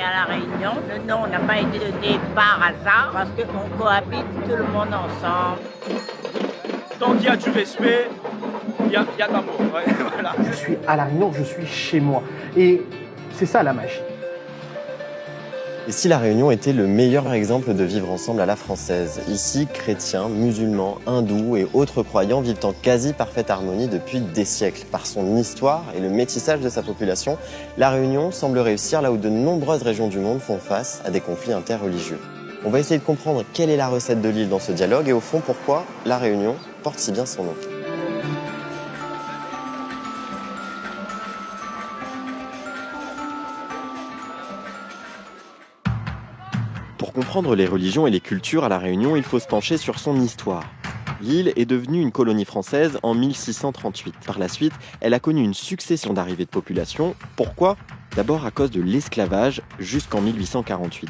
est à La Réunion. Le nom n'a pas été donné par hasard parce qu'on cohabite tout le monde ensemble. Tant qu'il y a du respect, il y a de l'amour. Ouais, voilà. Je suis à La Réunion, je suis chez moi. Et c'est ça la magie. Et si La Réunion était le meilleur exemple de vivre ensemble à la française? Ici, chrétiens, musulmans, hindous et autres croyants vivent en quasi parfaite harmonie depuis des siècles. Par son histoire et le métissage de sa population, La Réunion semble réussir là où de nombreuses régions du monde font face à des conflits interreligieux. On va essayer de comprendre quelle est la recette de l'île dans ce dialogue et au fond pourquoi La Réunion porte si bien son nom. Pour comprendre les religions et les cultures à La Réunion, il faut se pencher sur son histoire. L'île est devenue une colonie française en 1638. Par la suite, elle a connu une succession d'arrivées de population. Pourquoi? D'abord à cause de l'esclavage jusqu'en 1848.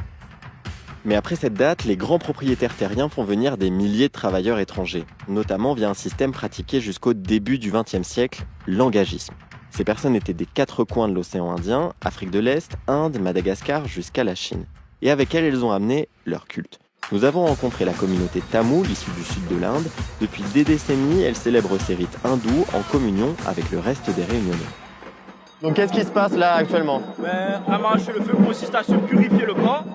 Mais après cette date, les grands propriétaires terriens font venir des milliers de travailleurs étrangers, notamment via un système pratiqué jusqu'au début du XXe siècle, l'engagisme. Ces personnes étaient des quatre coins de l'océan Indien, Afrique de l'Est, Inde, Madagascar jusqu'à la Chine. Et avec elles ont amené leur culte. Nous avons rencontré la communauté tamoule issue du sud de l'Inde. Depuis des décennies, elle célèbre ses rites hindous en communion avec le reste des Réunionnais. Donc qu'est-ce qui se passe là actuellement? La marche sur le feu consiste à se purifier le corps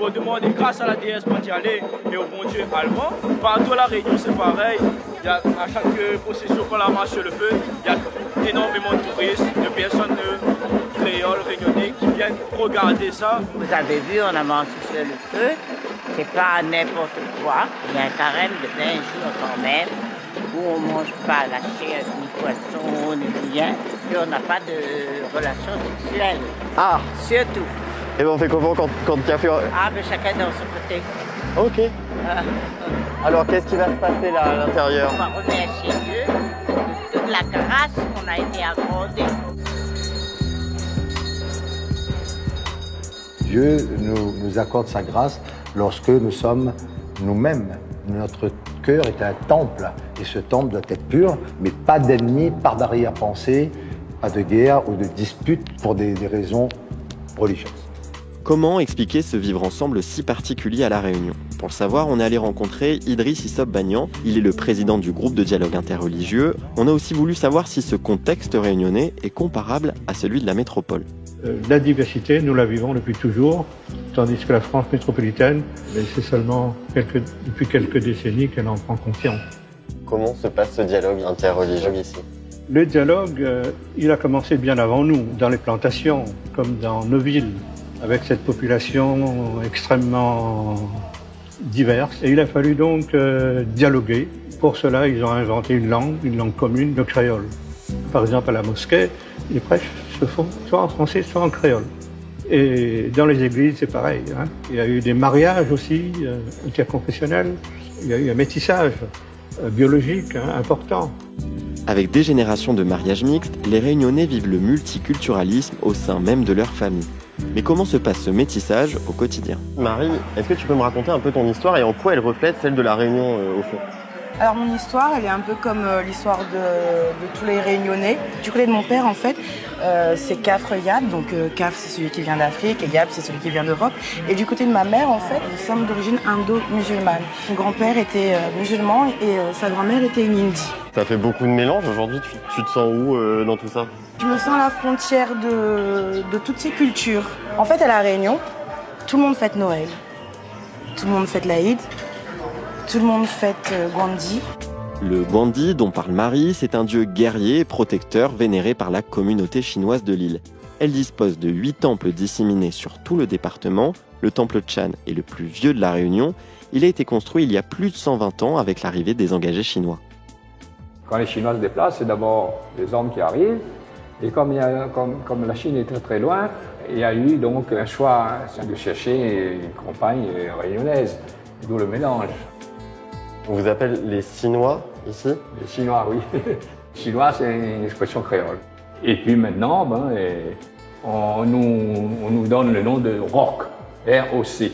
pour demander grâce à la déesse Pantialé et au bon Dieu allemand. Partout à La Réunion, c'est pareil. Il y a, à chaque procession qu'on la marche sur le feu, il y a énormément de touristes, de personnes créoles, réunionnais qui viennent regarder ça. Vous avez vu, on a mangé sur le feu. C'est pas n'importe quoi. Il y a un carême de 20 jours quand même, où on ne mange pas la chair, ni poisson, ni rien. Et on n'a pas de relations sexuelles. Ah! Surtout. Et ben on fait comment quand il y a plus... Ah, mais chacun dans son côté. Ok. Alors qu'est-ce qui va se passer là à l'intérieur? On va remercier Dieu de toute la grâce qu'on a été accordée. Dieu nous accorde sa grâce lorsque nous sommes nous-mêmes. Notre cœur est un temple et ce temple doit être pur, mais pas d'ennemis, pas d'arrière-pensée, pas de guerre ou de dispute pour des raisons religieuses. Comment expliquer ce vivre ensemble si particulier à La Réunion? Pour le savoir, on est allé rencontrer Idriss Issop Bagnan. Il est le président du groupe de dialogue interreligieux. On a aussi voulu savoir si ce contexte réunionnais est comparable à celui de la métropole. La diversité, nous la vivons depuis toujours, tandis que la France métropolitaine, c'est seulement depuis quelques décennies qu'elle en prend conscience. Comment se passe ce dialogue interreligieux ici? Le dialogue, il a commencé bien avant nous, dans les plantations, comme dans nos villes, avec cette population extrêmement diverse. Et il a fallu donc dialoguer. Pour cela, ils ont inventé une langue commune, le créole. Par exemple, à la mosquée, les prêches se font soit en français, soit en créole. Et dans les églises, c'est pareil. Il y a eu des mariages aussi interconfessionnels. Il y a eu un métissage biologique important. Avec des générations de mariages mixtes, les Réunionnais vivent le multiculturalisme au sein même de leur famille. Mais comment se passe ce métissage au quotidien? Marie, est-ce que tu peux me raconter un peu ton histoire et en quoi elle reflète celle de La Réunion au fond? Alors mon histoire, elle est un peu comme l'histoire de tous les Réunionnais. Du côté de mon père, en fait, c'est Kafre Yab. Donc Kaf, c'est celui qui vient d'Afrique et Yab, c'est celui qui vient d'Europe. Et du côté de ma mère, en fait, nous sommes d'origine indo-musulmane. Son grand-père était musulman et sa grand-mère était une Indie. Ça fait beaucoup de mélange aujourd'hui, tu te sens où dans tout ça? Je me sens à la frontière de toutes ces cultures. En fait, à La Réunion, tout le monde fête Noël. Tout le monde fête l'Aïd. Tout le monde fête Gwandi. Le Gwandi, dont parle Marie, c'est un dieu guerrier et protecteur vénéré par la communauté chinoise de l'île. Elle dispose de 8 temples disséminés sur tout le département. Le temple Chan est le plus vieux de La Réunion. Il a été construit il y a plus de 120 ans avec l'arrivée des engagés chinois. Quand les Chinois se déplacent, c'est d'abord les hommes qui arrivent. Et comme la Chine est très très loin, il y a eu donc un choix de chercher une compagne réunionnaise, d'où le mélange. On vous appelle les Sinois ici? Les Chinois, oui. Chinois, c'est une expression créole. Et puis maintenant, on nous donne le nom de ROC, R-O-C.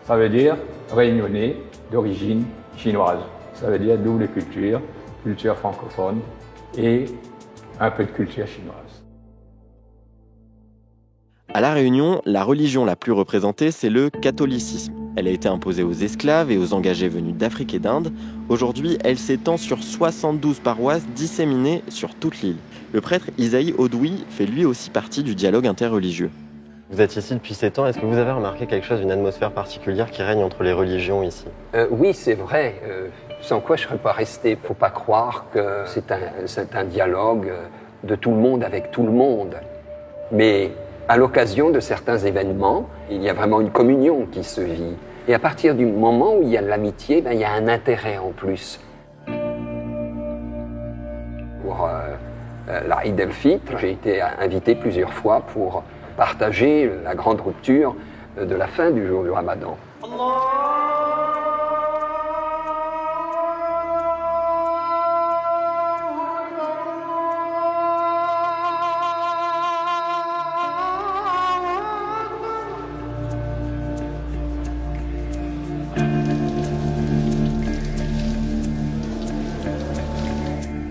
Ça veut dire réunionnais d'origine chinoise. Ça veut dire double culture francophone et un peu de culture chinoise. À La Réunion, la religion la plus représentée, c'est le catholicisme. Elle a été imposée aux esclaves et aux engagés venus d'Afrique et d'Inde. Aujourd'hui, elle s'étend sur 72 paroisses disséminées sur toute l'île. Le prêtre Isaïe Odoui fait lui aussi partie du dialogue interreligieux. Vous êtes ici depuis 7 ans. Est-ce que vous avez remarqué quelque chose, une atmosphère particulière qui règne entre les religions ici? Oui, c'est vrai. Sans quoi je ne serais pas resté. Il ne faut pas croire que c'est un dialogue de tout le monde avec tout le monde. Mais à l'occasion de certains événements, il y a vraiment une communion qui se vit. Et à partir du moment où il y a de l'amitié, il y a un intérêt en plus. Pour la Eid el-Fitr, j'ai été invité plusieurs fois pour partager la grande rupture de la fin du jour du Ramadan.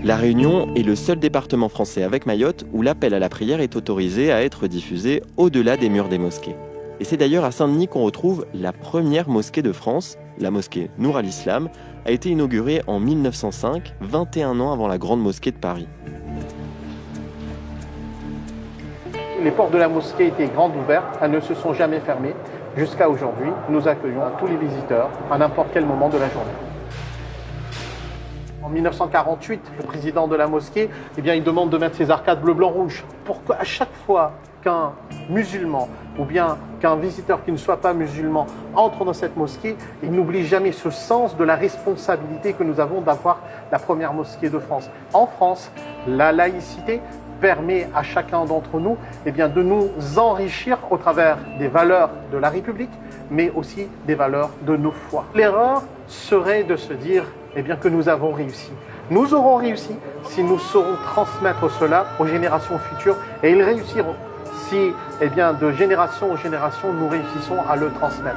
La Réunion est le seul département français avec Mayotte où l'appel à la prière est autorisé à être diffusé au-delà des murs des mosquées. Et c'est d'ailleurs à Saint-Denis qu'on retrouve la première mosquée de France. La mosquée Nour al-Islam a été inaugurée en 1905, 21 ans avant la grande mosquée de Paris. Les portes de la mosquée étaient grandes ouvertes, elles ne se sont jamais fermées. Jusqu'à aujourd'hui, nous accueillons tous les visiteurs à n'importe quel moment de la journée. En 1948, le président de la mosquée, il demande de mettre ses arcades bleu, blanc, rouge pour qu'à chaque fois qu'un musulman ou bien qu'un visiteur qui ne soit pas musulman entre dans cette mosquée, il n'oublie jamais ce sens de la responsabilité que nous avons d'avoir la première mosquée de France. En France, la laïcité permet à chacun d'entre nous de nous enrichir au travers des valeurs de la République, mais aussi des valeurs de nos foi. L'erreur serait de se dire que nous avons réussi. Nous aurons réussi si nous saurons transmettre cela aux générations futures et ils réussiront si de génération en génération nous réussissons à le transmettre.